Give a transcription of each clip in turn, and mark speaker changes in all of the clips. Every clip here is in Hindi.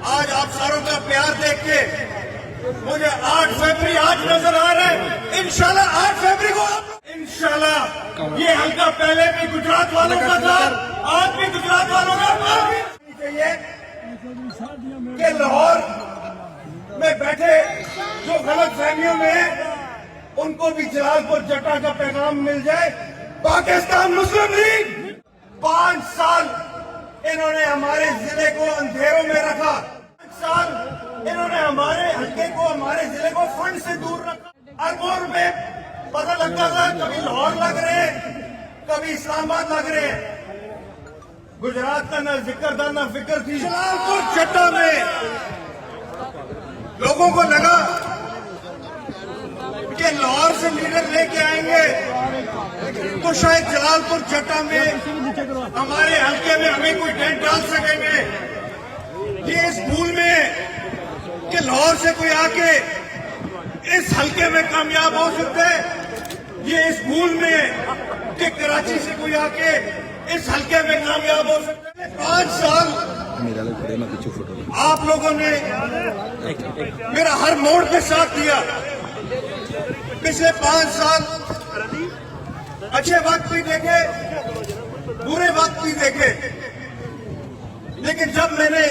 Speaker 1: आज आप सारों का प्यार देख के मुझे 8 फरवरी आज नजर आ रहा है। इंशाल्लाह 8 फरवरी को इंशाल्लाह ये हल्का पहले भी गुजरात वालों का था, आज भी गुजरात वालों का चाहिए कि लाहौर में बैठे जो गलत फहमियों में है उनको भी जलालपुर जटा का पैगाम मिल जाए। पाकिस्तान मुस्लिम लीग 5 साल इन्होंने हमारे जिले को अंधेरों में रखा, 5 साल इन्होंने हमारे हल्के को, हमारे जिले को फंड से दूर रखा। अरबों रुपए पता लगता था, कभी लाहौर लग रहे हैं, कभी इस्लामाबाद लग रहे हैं। गुजरात का न जिक्र था न फिक्र थी। जलालपुर जटा में लोगों को लगा कि लाहौर से लीडर लेके आएंगे तो शायद जलालपुर जटा में हमारे हल्के में हमें कोई डेंट डाल सकेंगे। ये इस भूल में कि लाहौर से कोई आके इस हल्के में कामयाब हो सकता है, ये इस भूल में कि कराची से कोई आके इस हल्के में कामयाब हो सकता है। 5 साल आप लोगों ने मेरा हर मोड़ पे साथ दिया। पिछले 5 साल अच्छे वक्त भी देखे, बुरे वक्त भी देखे, लेकिन जब मैंने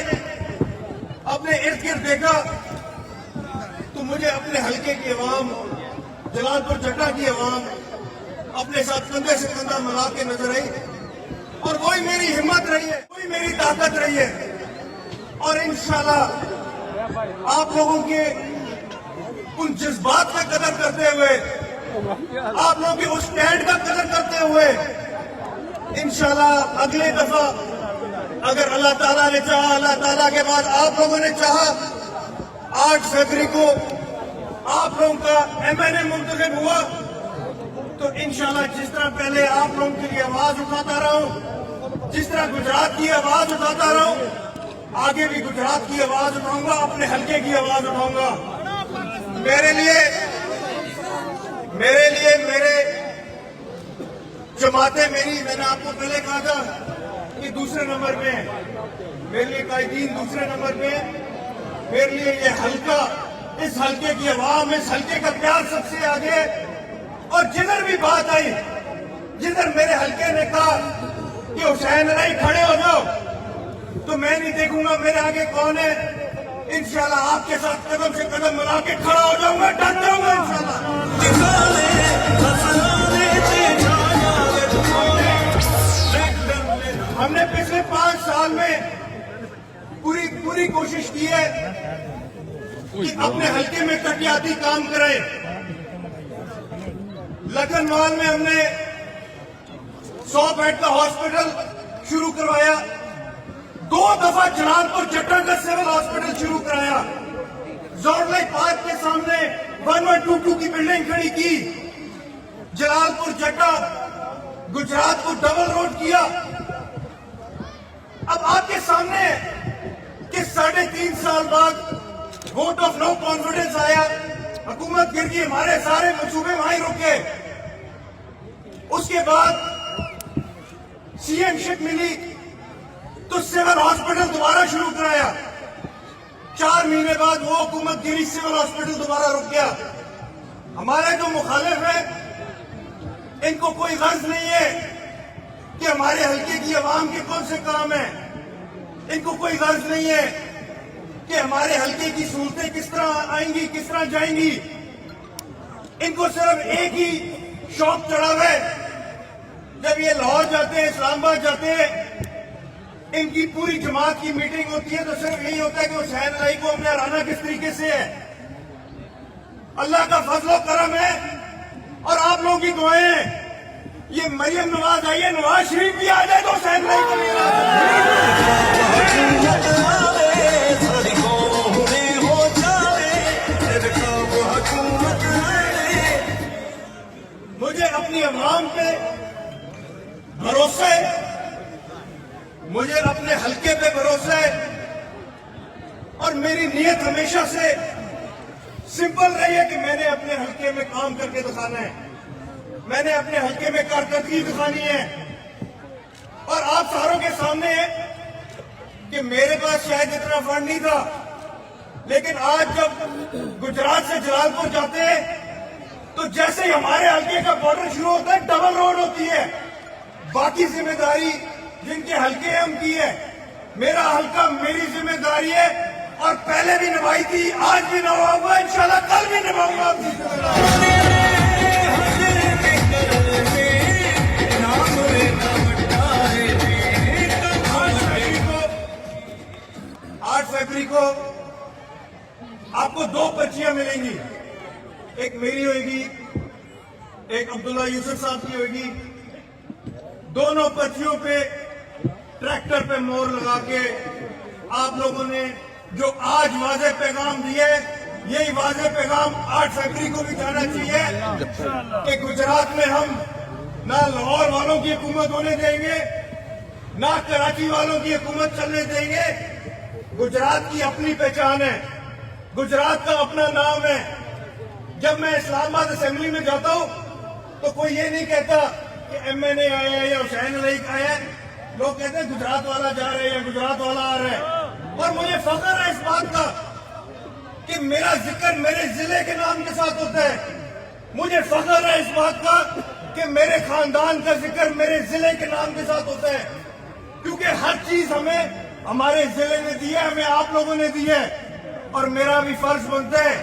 Speaker 1: अपने इर्द गिर्द देखा तो मुझे अपने हल्के की आवाम, जलालपुर जटा की आवाम अपने साथ कंधे से कंधा मिला के नजर आई और वही मेरी हिम्मत रही है, वही मेरी ताकत रही है। और इंशाल्लाह आप लोगों के उन जज्बात का कदर करते हुए, आप लोगों के उस स्टैंड का कदर करते हुए इंशाल्लाह अगले दफा अगर अल्लाह ताला ने चाहा, अल्लाह ताला के बाद आप लोगों ने चाहा, 8 फरवरी को आप लोगों का MNA मुंतखब हुआ तो इंशाल्लाह जिस तरह पहले आप लोगों के लिए आवाज उठाता रहा हूं, जिस तरह गुजरात की आवाज उठाता रहा हूं, आगे भी गुजरात की आवाज उठाऊंगा, अपने हल्के की आवाज उठाऊंगा। मेरे लिए मेरे जमातें मेरी, मैंने आपको पहले कहा था कि दूसरे नंबर पे है, मेरे लिए कायदीन दूसरे नंबर पे है, मेरे लिए ये हल्का, इस हल्के की आवाम, इस हल्के का प्यार सबसे आगे। और जिधर भी बात आई, जिधर मेरे हल्के ने कहा कि हुसैन अली खड़े हो जाओ, तो मैं नहीं देखूंगा मेरे आगे कौन है, इंशाल्लाह आपके साथ कदम से कदम मिला के खड़ा हो जाऊंगा, डट जाऊंगा इंशाल्लाह। हमने पिछले 5 साल में पूरी कोशिश की है कि अपने हल्के में तकियाती काम करें। लगनवाल में हमने 100 बेड का हॉस्पिटल शुरू करवाया, 2 दफा जलालपुर जटा का सिविल हॉस्पिटल शुरू कराया, जोरलाई पार्क के सामने 1122 की बिल्डिंग खड़ी की, जलालपुर जटा गुजरात को डबल रोड किया। अब आपके सामने कि 3.5 साल बाद वोट ऑफ नो कॉन्फिडेंस आया, हुकूमत गिर गई, हमारे सारे मंसूबे वहीं रुके। उसके बाद CMशिप मिली तो सिविल हॉस्पिटल दोबारा शुरू कराया, 4 महीने बाद वो हुकूमत गिरी, सिविल हॉस्पिटल दोबारा रुक गया। हमारे जो मुखालिफ है इनको कोई गर्ज नहीं है कि हमारे हल्के की आवाम के कौन से काम है, इनको कोई गर्ज नहीं है कि हमारे हल्के की सहूलतें किस तरह आएंगी, किस तरह जाएंगी। इनको सिर्फ एक ही शौक चढ़ा है, जब ये लाहौर जाते हैं, इस्लामाबाद जाते हैं, इनकी पूरी जमात की मीटिंग होती है तो सिर्फ यही होता है कि हुसैन अली को हमने हराना किस तरीके से है। अल्लाह का फजलो करम है और आप लोगों की दुआएं। ये मरियम नवाज आई है, नवाज शरीफ भी आ जाए तो हुसैन अली को मुझे अपनी अवाम पे भरोसा है, मुझे अपने हल्के पे भरोसा है और मेरी नीयत हमेशा से सिंपल रही है कि मैंने अपने हल्के में काम करके दिखाना है, मैंने अपने हल्के में कारकर्दगी दिखानी है। और आप सारों के सामने है कि मेरे पास शायद इतना फंड नहीं था, लेकिन आज जब गुजरात से जलालपुर जाते हैं तो जैसे ही हमारे हल्के का बॉर्डर शुरू होता है डबल रोड होती है। बाकी जिम्मेदारी जिनके हल्के हैं उनकी है, मेरा हल्का मेरी जिम्मेदारी है और पहले भी निभाई थी, आज भी निभाऊंगा, इंशाल्लाह कल भी निभाऊंगा अपनी जिम्मेदारी। 8 फरवरी को आपको 2 पर्चियां मिलेंगी, एक मेरी होगी, एक अब्दुल्ला यूसुफ साहब की होगी। दोनों पर्चियों पे ट्रैक्टर पे मोहर लगा के आप लोगों ने जो आज वाज़े पैगाम दिए, यही वाज़े पैगाम 8 फरवरी को भी जाना चाहिए कि गुजरात में हम ना लाहौर वालों की हुकूमत होने देंगे, ना कराची वालों की हुकूमत चलने देंगे। गुजरात की अपनी पहचान है, गुजरात का अपना नाम है। जब मैं इस्लामाबाद असेंबली में जाता हूँ तो कोई ये नहीं कहता कि MNA आया है या हुसैन अली आया है, लोग कहते हैं गुजरात वाला जा रहे हैं, गुजरात वाला आ रहा है। और मुझे फख्र है इस बात का कि मेरा जिक्र मेरे जिले के नाम के साथ होता है। मुझे फख्र है इस बात का कि मेरे खानदान का जिक्र मेरे जिले के नाम के साथ होता है, क्योंकि हर चीज हमें हमारे जिले ने दी है, हमें आप लोगों ने दी है। और मेरा भी फर्ज बनता है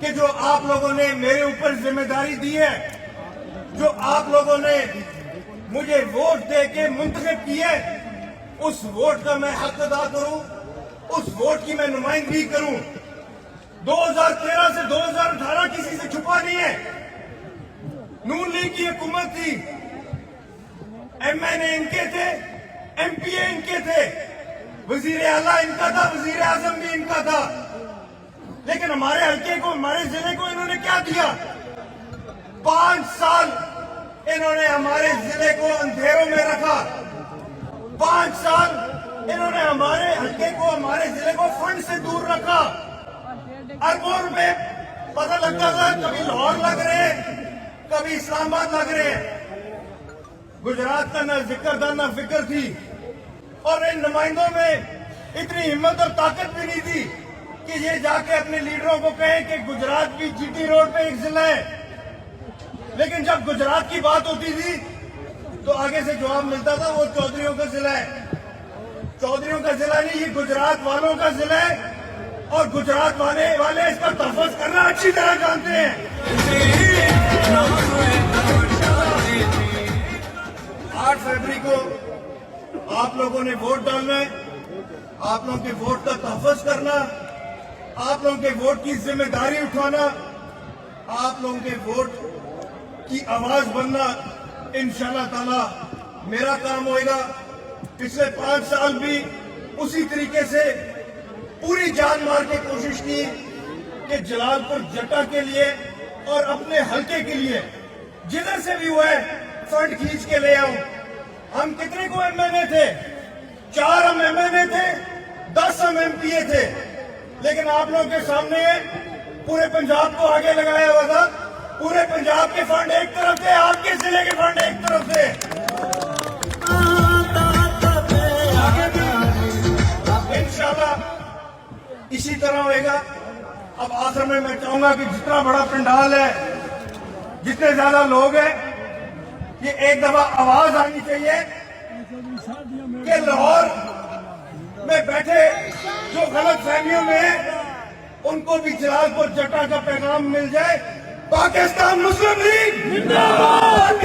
Speaker 1: कि जो आप लोगों ने मेरे ऊपर जिम्मेदारी दी है, जो आप लोगों ने मुझे वोट दे के मुंतखब की है, उस वोट का मैं हक अदा करूं, उस वोट की मैं नुमाइंदगी करूं। 2013 से 2018 किसी से छुपा नहीं है। नून लीग की हुकूमत थी, MNA इनके थे, MPA इनके थे, वजीर आला इनका था, वजीर आजम भी इनका था। लेकिन हमारे हल्के को, हमारे जिले को इन्होंने क्या दिया? 5 साल इन्होंने हमारे जिले को अंधेरों में रखा। 5 साल इन्होंने हमारे हल्के को, हमारे जिले को फंड से दूर रखा। अरबों रुपए पता लगता था, कभी लाहौर लग रहे हैं, कभी इस्लामाबाद लग रहे हैं। गुजरात का न जिक्र था न फिक्र थी, और इन नुमाइंदों में इतनी हिम्मत और ताकत भी नहीं थी कि ये जाके अपने लीडरों को कहें कि गुजरात भी GT रोड पे एक जिला है। लेकिन जब गुजरात की बात होती थी तो आगे से जवाब मिलता था वो चौधरियों का जिला है। चौधरियों का जिला नहीं, ये गुजरात वालों का जिला है, और गुजरात वाले इसका तहफ़्फ़ुज़ करना अच्छी तरह जानते हैं। 8 फरवरी को आप लोगों ने वोट डालना है, आप लोगों के वोट का तहफ़्फ़ुज़ करना, आप लोगों के वोट की जिम्मेदारी उठाना, आप लोगों के वोट की आवाज बनना इंशाल्लाह ताला मेरा काम होएगा। पिछले 5 साल भी उसी तरीके से पूरी जान मार के कोशिश की कि जलालपुर जटा के लिए और अपने हल्के के लिए जिधर से भी हुआ है फंड खींच के ले आऊं। हम कितने को MNA थे? 4 हम MNA थे, 10 हम MPA थे, लेकिन आप लोगों के सामने पूरे पंजाब को आगे लगाया हुआ था। पूरे पंजाब के फंड एक तरफ थे, आपके जिले के फंड एक तरफ थे। आगे भी इंशाल्लाह इसी तरह होएगा। अब आखिर में मैं चाहूंगा कि जितना बड़ा पंडाल है, जितने ज्यादा लोग हैं, ये एक दफा आवाज आनी चाहिए कि लाहौर में बैठे जो गलत फहमियों में है उनको भी जलालपुर जटा का पैगाम मिल जाए। पाकिस्तान मुस्लिम लीग जिंदाबाद।